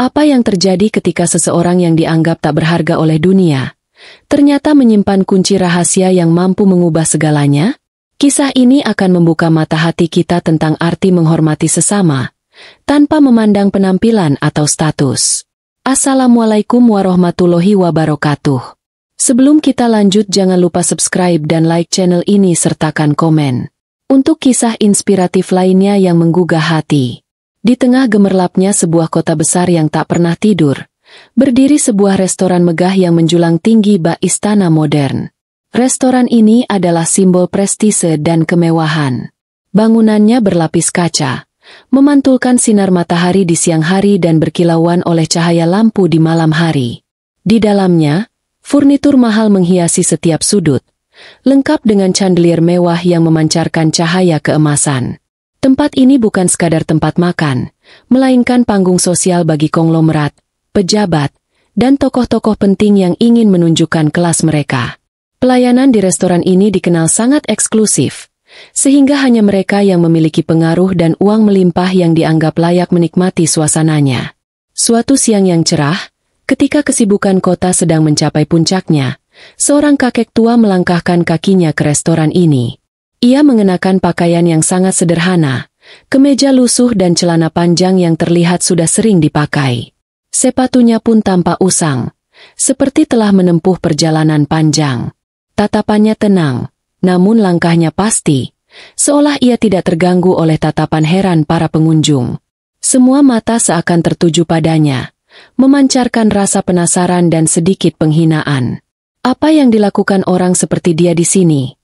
Apa yang terjadi ketika seseorang yang dianggap tak berharga oleh dunia ternyata menyimpan kunci rahasia yang mampu mengubah segalanya? Kisah ini akan membuka mata hati kita tentang arti menghormati sesama, tanpa memandang penampilan atau status. Assalamualaikum warahmatullahi wabarakatuh. Sebelum kita lanjut, jangan lupa subscribe dan like channel ini sertakan komen untuk kisah inspiratif lainnya yang menggugah hati. Di tengah gemerlapnya sebuah kota besar yang tak pernah tidur, berdiri sebuah restoran megah yang menjulang tinggi bak istana modern. Restoran ini adalah simbol prestise dan kemewahan. Bangunannya berlapis kaca, memantulkan sinar matahari di siang hari dan berkilauan oleh cahaya lampu di malam hari. Di dalamnya, furnitur mahal menghiasi setiap sudut, lengkap dengan chandelier mewah yang memancarkan cahaya keemasan. Tempat ini bukan sekadar tempat makan, melainkan panggung sosial bagi konglomerat, pejabat, dan tokoh-tokoh penting yang ingin menunjukkan kelas mereka. Pelayanan di restoran ini dikenal sangat eksklusif, sehingga hanya mereka yang memiliki pengaruh dan uang melimpah yang dianggap layak menikmati suasananya. Suatu siang yang cerah, ketika kesibukan kota sedang mencapai puncaknya, seorang kakek tua melangkahkan kakinya ke restoran ini. Ia mengenakan pakaian yang sangat sederhana, kemeja lusuh dan celana panjang yang terlihat sudah sering dipakai. Sepatunya pun tampak usang, seperti telah menempuh perjalanan panjang. Tatapannya tenang, namun langkahnya pasti, seolah ia tidak terganggu oleh tatapan heran para pengunjung. Semua mata seakan tertuju padanya, memancarkan rasa penasaran dan sedikit penghinaan. Apa yang dilakukan orang seperti dia di sini?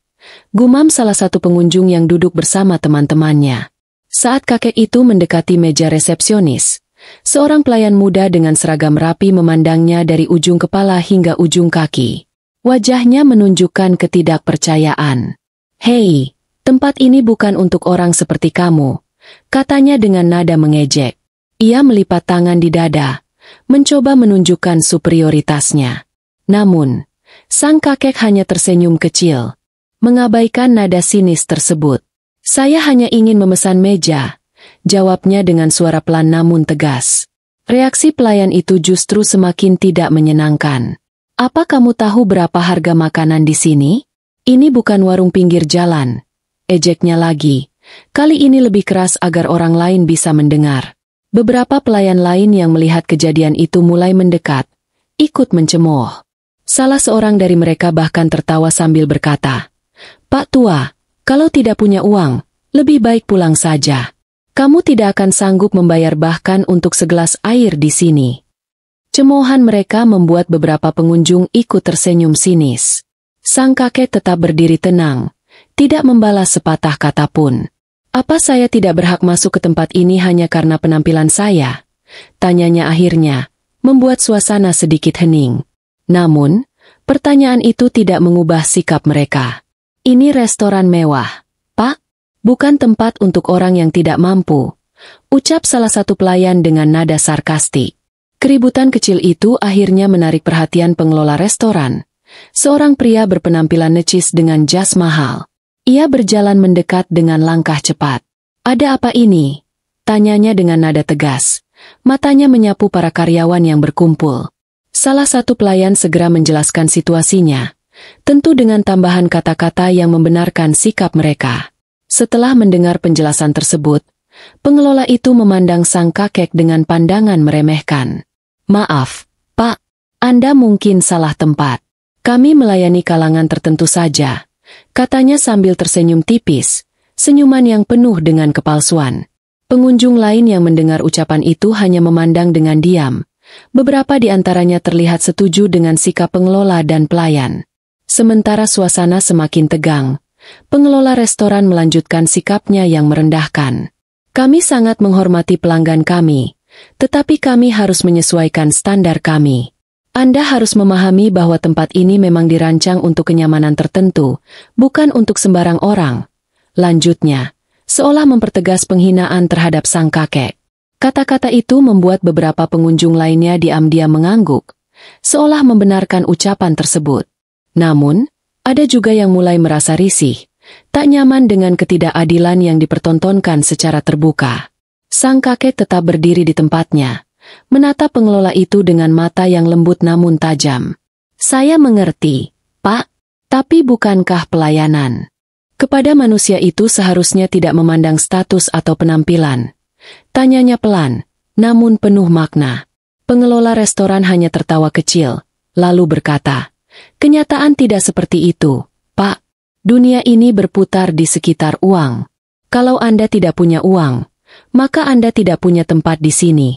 Gumam salah satu pengunjung yang duduk bersama teman-temannya. Saat kakek itu mendekati meja resepsionis, seorang pelayan muda dengan seragam rapi memandangnya dari ujung kepala hingga ujung kaki. Wajahnya menunjukkan ketidakpercayaan. "Hei, tempat ini bukan untuk orang seperti kamu," katanya dengan nada mengejek. Ia melipat tangan di dada, mencoba menunjukkan superioritasnya. Namun, sang kakek hanya tersenyum kecil, mengabaikan nada sinis tersebut. "Saya hanya ingin memesan meja," jawabnya dengan suara pelan namun tegas. Reaksi pelayan itu justru semakin tidak menyenangkan. "Apa kamu tahu berapa harga makanan di sini? Ini bukan warung pinggir jalan," ejeknya lagi. Kali ini lebih keras agar orang lain bisa mendengar. Beberapa pelayan lain yang melihat kejadian itu mulai mendekat, ikut mencemooh. Salah seorang dari mereka bahkan tertawa sambil berkata, "Pak tua, kalau tidak punya uang, lebih baik pulang saja. Kamu tidak akan sanggup membayar bahkan untuk segelas air di sini." Cemoohan mereka membuat beberapa pengunjung ikut tersenyum sinis. Sang kakek tetap berdiri tenang, tidak membalas sepatah kata pun. "Apa saya tidak berhak masuk ke tempat ini hanya karena penampilan saya?" tanyanya akhirnya, membuat suasana sedikit hening. Namun, pertanyaan itu tidak mengubah sikap mereka. "Ini restoran mewah, Pak, bukan tempat untuk orang yang tidak mampu," ucap salah satu pelayan dengan nada sarkastik. Keributan kecil itu akhirnya menarik perhatian pengelola restoran. Seorang pria berpenampilan necis dengan jas mahal. Ia berjalan mendekat dengan langkah cepat. "Ada apa ini?" tanyanya dengan nada tegas. Matanya menyapu para karyawan yang berkumpul. Salah satu pelayan segera menjelaskan situasinya, tentu dengan tambahan kata-kata yang membenarkan sikap mereka. Setelah mendengar penjelasan tersebut, pengelola itu memandang sang kakek dengan pandangan meremehkan. "Maaf, Pak, Anda mungkin salah tempat. Kami melayani kalangan tertentu saja," katanya sambil tersenyum tipis, senyuman yang penuh dengan kepalsuan. Pengunjung lain yang mendengar ucapan itu hanya memandang dengan diam. Beberapa di antaranya terlihat setuju dengan sikap pengelola dan pelayan. Sementara suasana semakin tegang, pengelola restoran melanjutkan sikapnya yang merendahkan. "Kami sangat menghormati pelanggan kami, tetapi kami harus menyesuaikan standar kami. Anda harus memahami bahwa tempat ini memang dirancang untuk kenyamanan tertentu, bukan untuk sembarang orang," lanjutnya, seolah mempertegas penghinaan terhadap sang kakek. Kata-kata itu membuat beberapa pengunjung lainnya diam-diam mengangguk, seolah membenarkan ucapan tersebut. Namun, ada juga yang mulai merasa risih, tak nyaman dengan ketidakadilan yang dipertontonkan secara terbuka. Sang kakek tetap berdiri di tempatnya, menatap pengelola itu dengan mata yang lembut namun tajam. Saya mengerti, Pak. Tapi bukankah pelayanan kepada manusia itu seharusnya tidak memandang status atau penampilan? Tanyanya pelan, namun penuh makna. Pengelola restoran hanya tertawa kecil, lalu berkata, kenyataan tidak seperti itu, Pak. Dunia ini berputar di sekitar uang. Kalau Anda tidak punya uang, maka Anda tidak punya tempat di sini.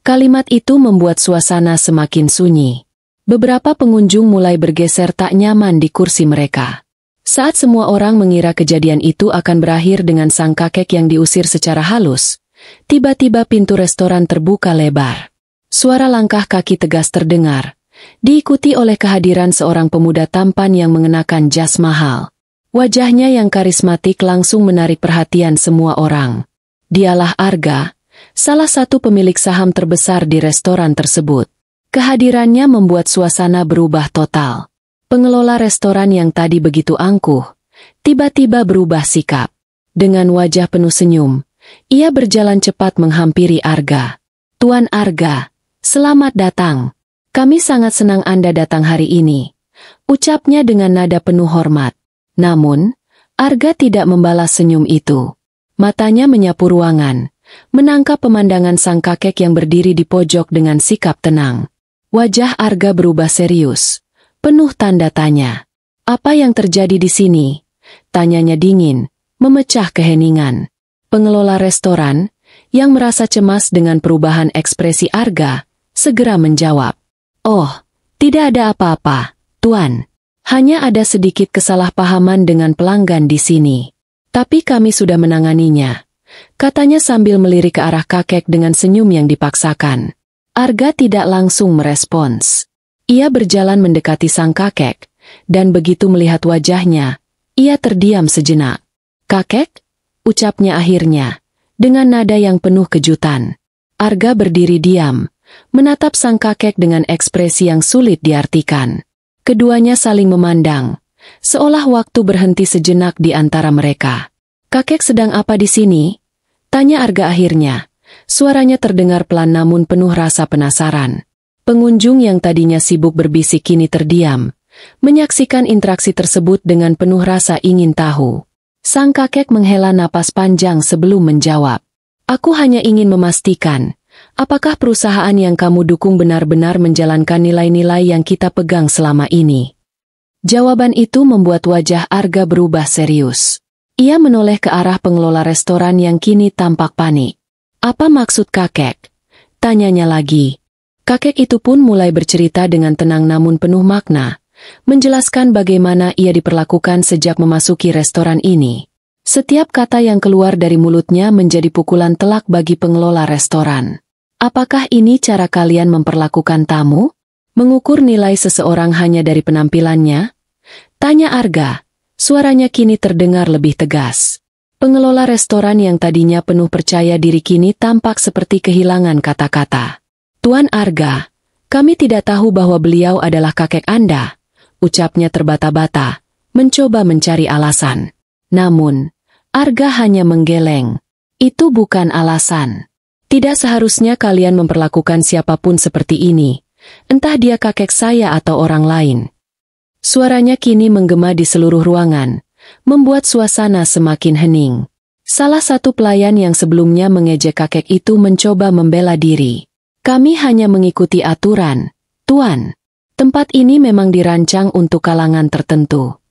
Kalimat itu membuat suasana semakin sunyi. Beberapa pengunjung mulai bergeser tak nyaman di kursi mereka. Saat semua orang mengira kejadian itu akan berakhir dengan sang kakek yang diusir secara halus, tiba-tiba pintu restoran terbuka lebar. Suara langkah kaki tegas terdengar, diikuti oleh kehadiran seorang pemuda tampan yang mengenakan jas mahal. Wajahnya yang karismatik langsung menarik perhatian semua orang. Dialah Arga, salah satu pemilik saham terbesar di restoran tersebut. Kehadirannya membuat suasana berubah total. Pengelola restoran yang tadi begitu angkuh, tiba-tiba berubah sikap. Dengan wajah penuh senyum, ia berjalan cepat menghampiri Arga. Tuan Arga, selamat datang. Kami sangat senang Anda datang hari ini, ucapnya dengan nada penuh hormat. Namun, Arga tidak membalas senyum itu. Matanya menyapu ruangan, menangkap pemandangan sang kakek yang berdiri di pojok dengan sikap tenang. Wajah Arga berubah serius, penuh tanda tanya. Apa yang terjadi di sini? Tanyanya dingin, memecah keheningan. Pengelola restoran, yang merasa cemas dengan perubahan ekspresi Arga, segera menjawab. Oh, tidak ada apa-apa, Tuan. Hanya ada sedikit kesalahpahaman dengan pelanggan di sini. Tapi kami sudah menanganinya, katanya sambil melirik ke arah kakek dengan senyum yang dipaksakan. Arga tidak langsung merespons. Ia berjalan mendekati sang kakek, dan begitu melihat wajahnya, ia terdiam sejenak. Kakek? Ucapnya akhirnya, dengan nada yang penuh kejutan. Arga berdiri diam, menatap sang kakek dengan ekspresi yang sulit diartikan. Keduanya saling memandang, seolah waktu berhenti sejenak di antara mereka. Kakek sedang apa di sini? Tanya Arga akhirnya. Suaranya terdengar pelan namun penuh rasa penasaran. Pengunjung yang tadinya sibuk berbisik kini terdiam, menyaksikan interaksi tersebut dengan penuh rasa ingin tahu. Sang kakek menghela napas panjang sebelum menjawab. Aku hanya ingin memastikan, apakah perusahaan yang kamu dukung benar-benar menjalankan nilai-nilai yang kita pegang selama ini? Jawaban itu membuat wajah Arga berubah serius. Ia menoleh ke arah pengelola restoran yang kini tampak panik. Apa maksud kakek? Tanyanya lagi. Kakek itu pun mulai bercerita dengan tenang namun penuh makna, menjelaskan bagaimana ia diperlakukan sejak memasuki restoran ini. Setiap kata yang keluar dari mulutnya menjadi pukulan telak bagi pengelola restoran. Apakah ini cara kalian memperlakukan tamu? Mengukur nilai seseorang hanya dari penampilannya? Tanya Arga. Suaranya kini terdengar lebih tegas. Pengelola restoran yang tadinya penuh percaya diri kini tampak seperti kehilangan kata-kata. Tuan Arga, kami tidak tahu bahwa beliau adalah kakek Anda, ucapnya terbata-bata, mencoba mencari alasan. Namun, Arga hanya menggeleng. Itu bukan alasan. Tidak seharusnya kalian memperlakukan siapapun seperti ini, entah dia kakek saya atau orang lain. Suaranya kini menggema di seluruh ruangan, membuat suasana semakin hening. Salah satu pelayan yang sebelumnya mengejek kakek itu mencoba membela diri. Kami hanya mengikuti aturan, Tuan. Tempat ini memang dirancang untuk kalangan tertentu.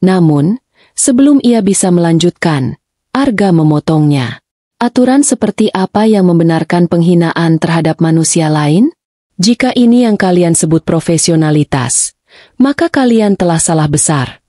Namun, sebelum ia bisa melanjutkan, Arga memotongnya. Aturan seperti apa yang membenarkan penghinaan terhadap manusia lain? Jika ini yang kalian sebut profesionalitas, maka kalian telah salah besar.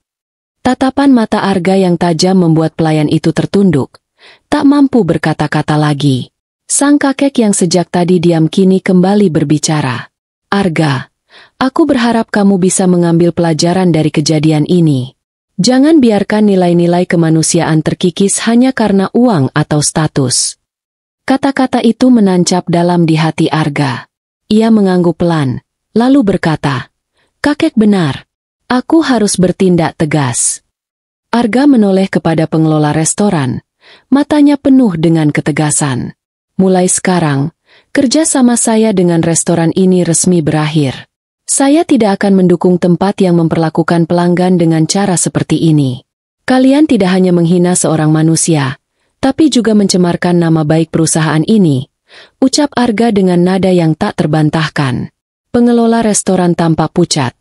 Tatapan mata Arga yang tajam membuat pelayan itu tertunduk, tak mampu berkata-kata lagi. Sang kakek yang sejak tadi diam kini kembali berbicara. Arga, aku berharap kamu bisa mengambil pelajaran dari kejadian ini. Jangan biarkan nilai-nilai kemanusiaan terkikis hanya karena uang atau status. Kata-kata itu menancap dalam di hati Arga. Ia mengangguk pelan, lalu berkata, kakek benar. Aku harus bertindak tegas. Arga menoleh kepada pengelola restoran, matanya penuh dengan ketegasan. Mulai sekarang, Kerja sama saya dengan restoran ini resmi berakhir. Saya tidak akan mendukung tempat yang memperlakukan pelanggan dengan cara seperti ini. Kalian tidak hanya menghina seorang manusia, tapi juga mencemarkan nama baik perusahaan ini, ucap Arga dengan nada yang tak terbantahkan. Pengelola restoran tampak pucat.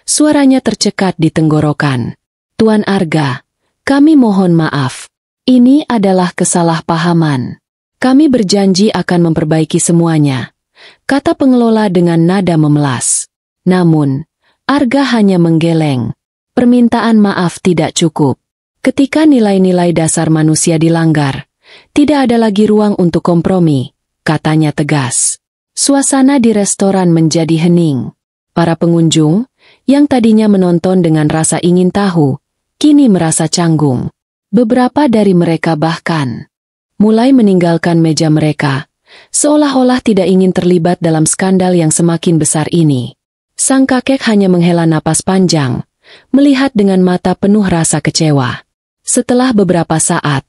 Suaranya tercekat di tenggorokan. Tuan Arga, kami mohon maaf. Ini adalah kesalahpahaman. Kami berjanji akan memperbaiki semuanya, kata pengelola dengan nada memelas. Namun, Arga hanya menggeleng. Permintaan maaf tidak cukup. Ketika nilai-nilai dasar manusia dilanggar, tidak ada lagi ruang untuk kompromi, katanya tegas. Suasana di restoran menjadi hening. Para pengunjung, yang tadinya menonton dengan rasa ingin tahu, kini merasa canggung. Beberapa dari mereka bahkan mulai meninggalkan meja mereka, seolah-olah tidak ingin terlibat dalam skandal yang semakin besar ini. Sang kakek hanya menghela napas panjang, melihat dengan mata penuh rasa kecewa. Setelah beberapa saat,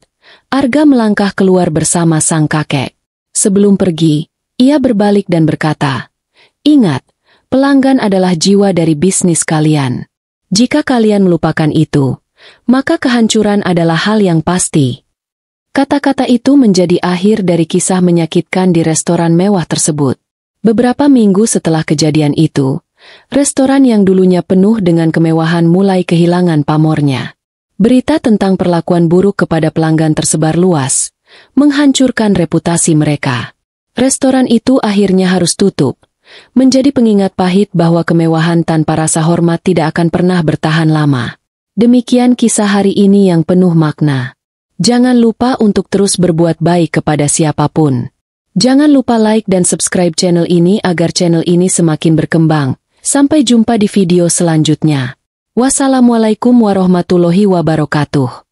Arga melangkah keluar bersama sang kakek. Sebelum pergi, ia berbalik dan berkata, "Ingat, pelanggan adalah jiwa dari bisnis kalian. Jika kalian melupakan itu, maka kehancuran adalah hal yang pasti." Kata-kata itu menjadi akhir dari kisah menyakitkan di restoran mewah tersebut. Beberapa minggu setelah kejadian itu, restoran yang dulunya penuh dengan kemewahan mulai kehilangan pamornya. Berita tentang perlakuan buruk kepada pelanggan tersebar luas, menghancurkan reputasi mereka. Restoran itu akhirnya harus tutup, menjadi pengingat pahit bahwa kemewahan tanpa rasa hormat tidak akan pernah bertahan lama. Demikian kisah hari ini yang penuh makna. Jangan lupa untuk terus berbuat baik kepada siapapun. Jangan lupa like dan subscribe channel ini agar channel ini semakin berkembang. Sampai jumpa di video selanjutnya. Wassalamualaikum warahmatullahi wabarakatuh.